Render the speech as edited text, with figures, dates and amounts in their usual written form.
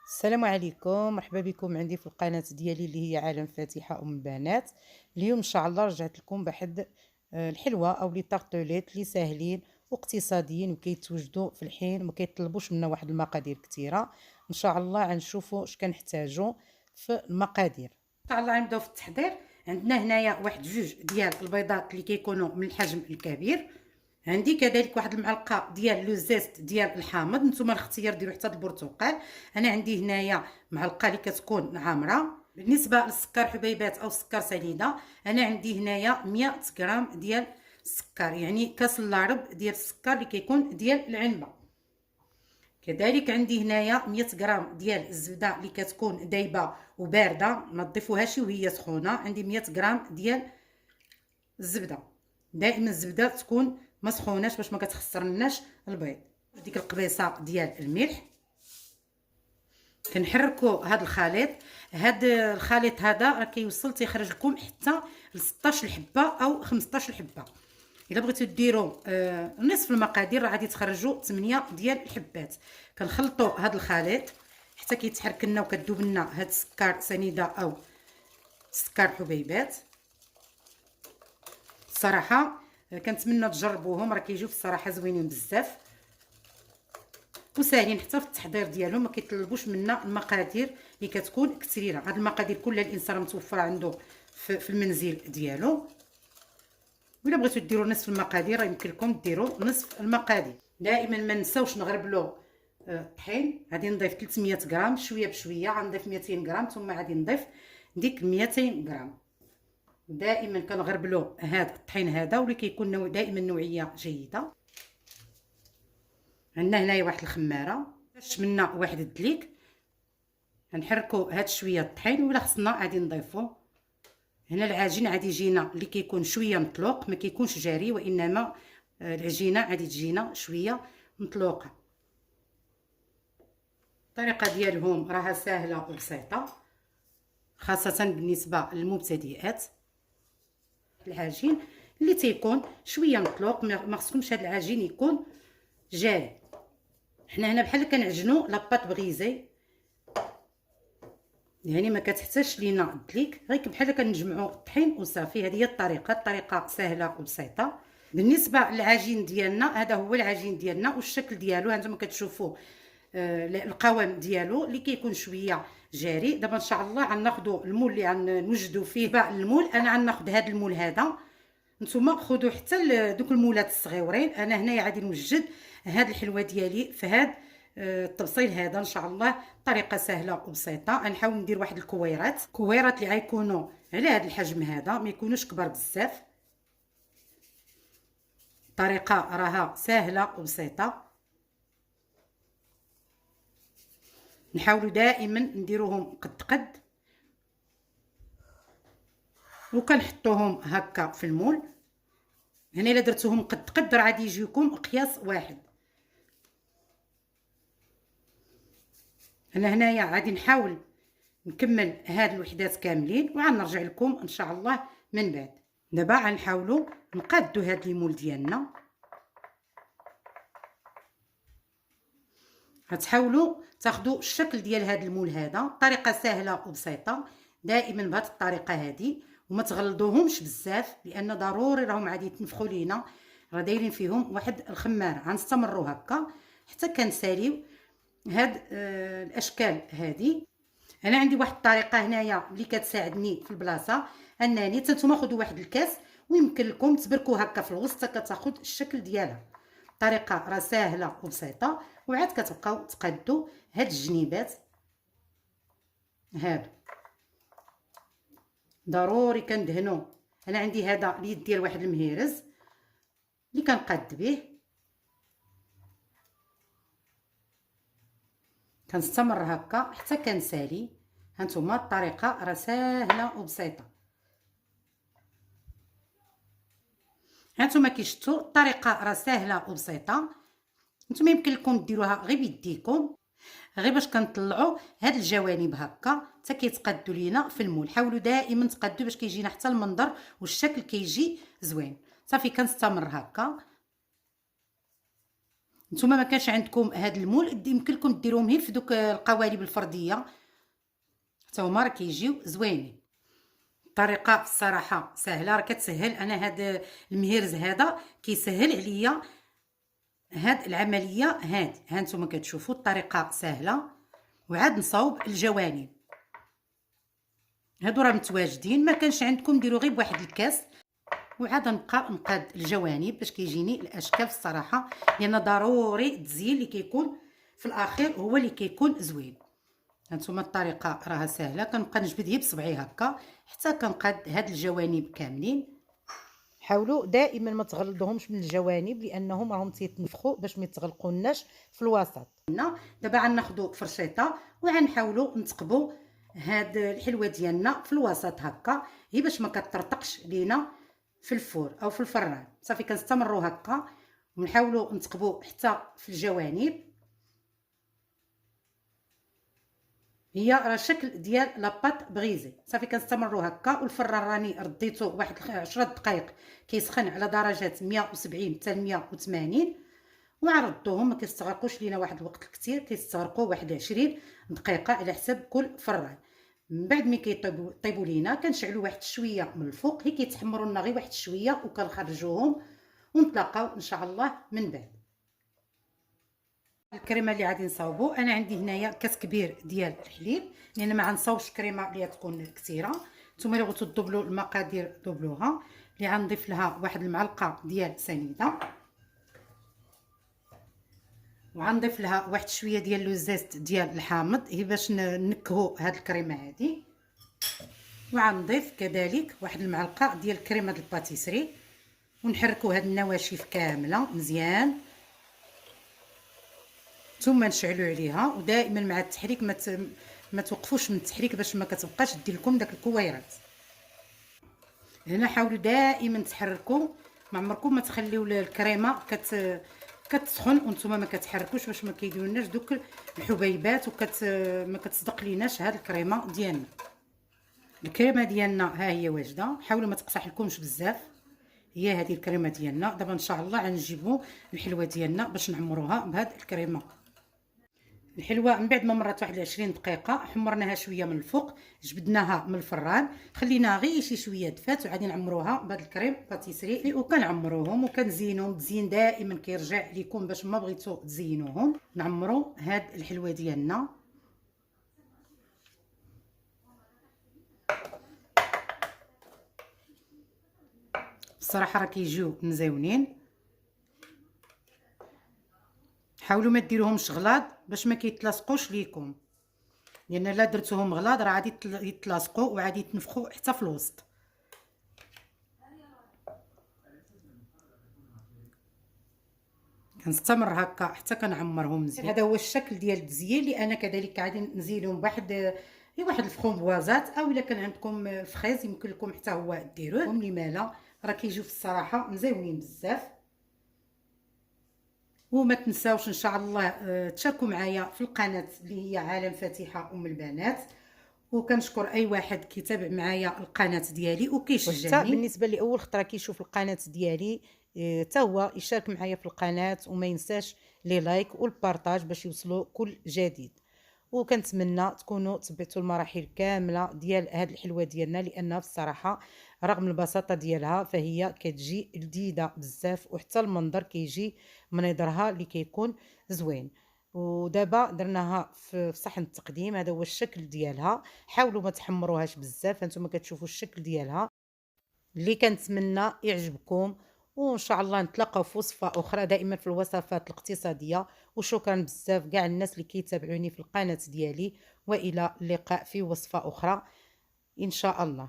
السلام عليكم، مرحبا بكم عندي في القناة ديالي اللي هي عالم فاتحة أم البنات. اليوم إن شاء الله رجعت لكم بحد الحلوة أو لي طارطوليت اللي ساهلين واقتصاديين وكيتوجدوا في الحين ما كيطلبوش منا واحد المقادير كثيرة. إن شاء الله غنشوفوا اش كنحتاجوا في المقادير. إن شاء الله غنبداو في التحضير. عندنا هنايا واحد جوج ديال البيضات اللي كيكونوا من الحجم الكبير. عندي كذلك واحد المعلقه ديال لو زيست ديال الحامض، نتوما الاختيار ديالو حتى البرتقال. انا عندي هنايا معلقه اللي كتكون عامره. بالنسبه للسكر حبيبات او سكر سنيده، انا عندي هنايا 100 غرام ديال السكر، يعني كاس اللارب ديال السكر اللي كيكون ديال العنبه. كذلك عندي هنايا 100 غرام ديال الزبده اللي كتكون دايبه وبارده، ما تضيفوهاش وهي سخونه. عندي 100 غرام ديال الزبده. دائما الزبده تكون ما سخوناش باش ما كتخسرناش البيض. ديك القبيصه ديال الملح. كنحركوا هذا الخليط. هذا الخليط هذا راه كيوصل تيخرج لكم حتى ل 16 حبه او 15 حبه. الا بغيتو ديروا نصف المقادير راه غادي تخرجوا 8 ديال الحبات. كنخلطوا هذا الخليط حتى كيتحرك لنا وكتذوب لنا هذا السكر سنيده او سكر حبيبات. الصراحه كنتمنى تجربوهم، راه كيجيو في الصراحه زوينين بزاف وساهلين حتى في التحضير ديالهم، ما كيطلبوش منا المقادير اللي كتكون كثيره. هاد المقادير كلها الانسان متوفره عنده في المنزل ديالو. ولا بغيتو ديروا نصف المقادير راه يمكن لكم ديروا نصف المقادير. دائما ما نساوش نغربلوا الطحين. غادي نضيف 300 غرام شويه بشويه، غنضيف 200 غرام ثم غادي نضيف ديك 200 غرام. دائما كنغربلوا هذا الطحين هذا واللي كيكون دائما نوعيه جيده. عندنا هنايا واحد الخماره باش منا واحد الدليك. غنحركوا هاد شويه الطحين ولا خصنا غادي نضيفو. هنا العجين غادي يجينا اللي كيكون شويه مطلوق، ما كيكونش جاري، وانما العجينه غادي تجينا شويه مطلوقه. الطريقه ديالهم راها سهله وبسيطه خاصه بالنسبه للمبتدئات. العجين اللي تيكون شويه مطلوق، ما خصكمش هذا العجين يكون جاري. حنا هنا بحال كنعجنوا لاباط بغيزي، يعني ما كتحتاجش لينا الدليك، غير بحال كنجمعوا الطحين وصافي. هذه هي الطريقه سهله وبسيطه. بالنسبه للعجين ديالنا، هذا هو العجين ديالنا والشكل ديالو هانتوما كتشوفوا القوام ديالو اللي كيكون شويه جاري. دابا ان شاء الله غناخذوا المول اللي غنوجدوا فيه المول. انا غناخذ هذا المول هذا، نتوما خذوا حتى دوك المولات الصغيورين. انا هنايا غادي نوجد هاد الحلوه ديالي في هاد التبصيل هذا. ان شاء الله طريقه سهله وبسيطه. غنحاول ندير واحد الكويرات اللي غيكونوا على هاد الحجم هذا، ما يكونوش كبار بزاف. الطريقه راها سهله وبسيطه. نحاولوا دائما نديروهم قد وكنحطوهم هكا في المول. هنا الا درتوهم قد راه غادي يجيكم قياس واحد. انا هنايا غادي نحاول نكمل هاد الوحدات كاملين وغنرجع لكم ان شاء الله من بعد. دابا غنحاولوا نقادوا هاد المول ديالنا. غتحاولوا تاخذوا الشكل ديال هاد المول هذا. طريقه سهله وبسيطه دائما بهاد الطريقه هذه، وما تغلظوهمش بزاف لان ضروري راهم غادي يتنفخوا لينا. راه دايرين فيهم واحد الخماره. غنستمروا هكا حتى كنساليو هاد الاشكال هذه. انا عندي واحد الطريقه هنايا اللي كتساعدني في البلاصه، انني نتوما خذوا واحد الكاس ويمكن لكم تبركوا هكا في الوسط كتاخذ الشكل ديالها. الطريقه راه سهله وبسيطه. وعاد كتبقاو تقادوا هاد الجنيبات هادو. ضروري كندهنوا. انا عندي هذا اليد ديال واحد المهيرز اللي كنقاد به. كنستمر هكا حتى كنسالي. هانتوما الطريقه راه سهله وبسيطه. هانتوما كي شفتوا الطريقه راه سهله وبسيطه. نتوما يمكن لكم ديروها غير بيديكم، غير باش كنطلعوا هاد الجوانب هكا حتى كيتقادوا لينا في المول. حاولوا دائما تقادوا باش كيجينا حتى المنظر والشكل كيجي زوين. صافي كنستمر هكا. نتوما ما كانش عندكم هاد المول يمكن لكم ديروهم غير في دوك القوالب الفرديه، حتى هما راه كيجيو زوينين. الطريقه الصراحه سهله، راه كتسهل. انا هاد المهرز هذا كيسهل عليا هاد العمليه هادي. ها نتوما كتشوفوا الطريقه سهله. وعاد نصاوب الجوانب، هادو راه متواجدين. ما كانش عندكم ديروا غير بواحد الكاس. وعاد نبقى نقاد الجوانب باش كيجيني الاشكال الصراحه، لان ضروري التزيين اللي كيكون في الاخير هو اللي كيكون زوين. هانتوما الطريقه راها سهله. كنبقى نجبد هي بصبعي هكا حتى كنقاد هاد الجوانب كاملين. حاولوا دائما ما تغلظوهمش من الجوانب لانهم راهم تيتنفخوا باش ما يتغلقوناش في الوسط. دابا غناخذوا فرشيطه وغنحاولوا نتقبوا هاد الحلوه ديالنا في الوسط هكا، هي باش ما كترطقش لينا في الفور او في الفران. صافي كنستمروا هكا ونحاولوا نتقبوا حتى في الجوانب. هي راه الشكل ديال لاباط بغيزي. صافي كنستمروا هكا. والفران راني رديته واحد 10 دقائق كيسخن على درجات 170 حتى 180. وعرضوهم. ما كيستغرقوش لينا واحد الوقت كثير، كيستغرقوا واحد 20 دقيقه على حسب كل فران. من بعد ملي كيطيبوا لينا كنشعلوا واحد شويه من الفوق، هي كيتحمروا لنا غير واحد شويه وكنخرجوهم ونتلاقاو ان شاء الله من بعد. الكريمه اللي غادي نصاوبوا، انا عندي هنايا كاس كبير ديال الحليب، لان ما غنصاوبش كريمه اللي تكون كثيره. نتوما اللي بغيتو تدبلوا المقادير دوبلوها. اللي غنضيف لها واحد المعلقه ديال سنيده، وغنضيف لها واحد شويه ديال لوزيست ديال الحامض هي باش نكهو هاد الكريمه هادي. وغنضيف كذلك واحد المعلقه ديال كريمه الباتيسري، ونحركوا هاد النواشف كامله مزيان ثم نشعلوا عليها. ودائما مع التحريك ما توقفوش من التحريك باش ما كتبقاش دير لكم داك الكويرات. هنا حاولوا دائما تحركوا، ما عمركم ما تخليو الكريمه كتسخن وانتم ما كتحركوش باش ما كيديرولناش دوك الحبيبات ما كتصدق ليناش هاد الكريمه ديالنا. الكريمه ديالنا ها هي واجده. حاولوا ما تقصح لكمش بزاف. هي هذه الكريمه ديالنا. دابا ان شاء الله غنجيبوا الحلوه ديالنا باش نعمروها بهاد الكريمه. الحلوه من بعد ما مرات واحد 20 دقيقه حمرناها شويه من الفوق، جبدناها من الفران، خليناها غير شي شويه دفات، وغادي نعمروها بهذا الكريم باتيسري. وكنعمروهم وكنزينوهم. التزيين دائما كيرجع لكم باش ما بغيتو تزينوهم. نعمروا هاد الحلوه ديالنا. الصراحه راه كيجيو مزيونين. حاولوا ما ديروهمش غلاض باش ما كيتلاصقوش ليكم، لان لا درتوهم غلاض راه غادي يتلاصقوا وغادي يتنفخوا حتى في الوسط. كنستمر هكا حتى كنعمرهم مزيان. هذا هو الشكل ديال التزيين اللي انا كذلك غادي نزينهم بواحد الفخومبوازات، او الا كان عندكم فخيز يمكن لكم حتى هو ديروه. لما لا راه كيجيو في الصراحه مزيونين بزاف. وما تنساوش ان شاء الله تشاركوا معايا في القناه اللي هي عالم فاتحه البنات. وكنشكر اي واحد كيتابع معايا القناه ديالي وكيشجعني. بالنسبه لاول خطره كيشوف القناه ديالي حتى هو يشارك معايا في القناه، وما ينساش لي لايك والبارطاج باش يوصلوا كل جديد. وكنتمنى تكونوا تبعتوا المراحل كامله ديال هاد الحلوه ديالنا، لانها بصراحه رغم البساطه ديالها فهي كتجي لذيذه بزاف، وحتى المنظر كيجي منظرها اللي كيكون زوين. ودابا درناها في صحن التقديم. هذا هو الشكل ديالها. حاولوا ما تحمروهاش بزاف. هانتوما كتشوفوا الشكل ديالها اللي كنتمنى يعجبكم. وان شاء الله نتلاقاو في وصفه اخرى دائما في الوصفات الاقتصاديه. وشكرا بزاف كاع الناس اللي كيتابعوني في القناه ديالي، والى اللقاء في وصفه اخرى ان شاء الله.